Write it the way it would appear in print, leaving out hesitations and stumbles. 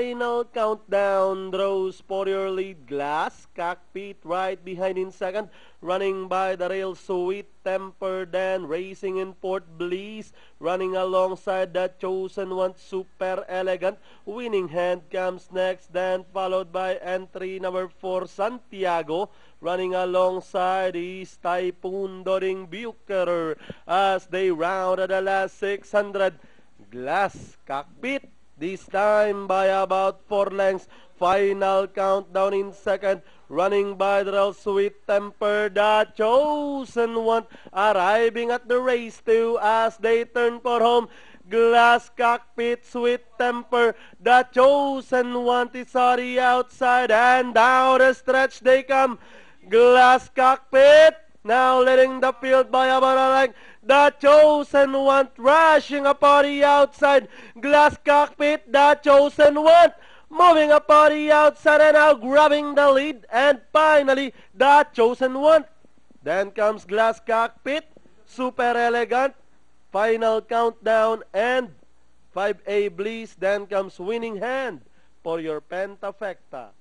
Final countdown draws for your lead. Glass Cockpit right behind in second. Running by the rail, Sweet Temper, then racing in fourth, Bliss. Running alongside the Chosen One, Super Elegant. Winning Hand comes next, then followed by entry number 4, Santiago. Running alongside is Typhoon Doring Bucherer as they round at the last 600. Glass Cockpit, this time by about 4 lengths. Final countdown in second. Running by the rail, Sweet Temper, the Chosen One. Arriving at the race 2 as they turn for home. Glass Cockpit, Sweet Temper, the Chosen One is on the outside. And down the stretch they come. Glass Cockpit now leading the field by about a length. The Chosen One rushing upon the outside. Glass Cockpit, the Chosen One moving upon the outside and now grabbing the lead. And finally, the Chosen One. Then comes Glass Cockpit, Super Elegant, Final Countdown, and 5A Bliss. Then comes Winning Hand for your Pentafecta.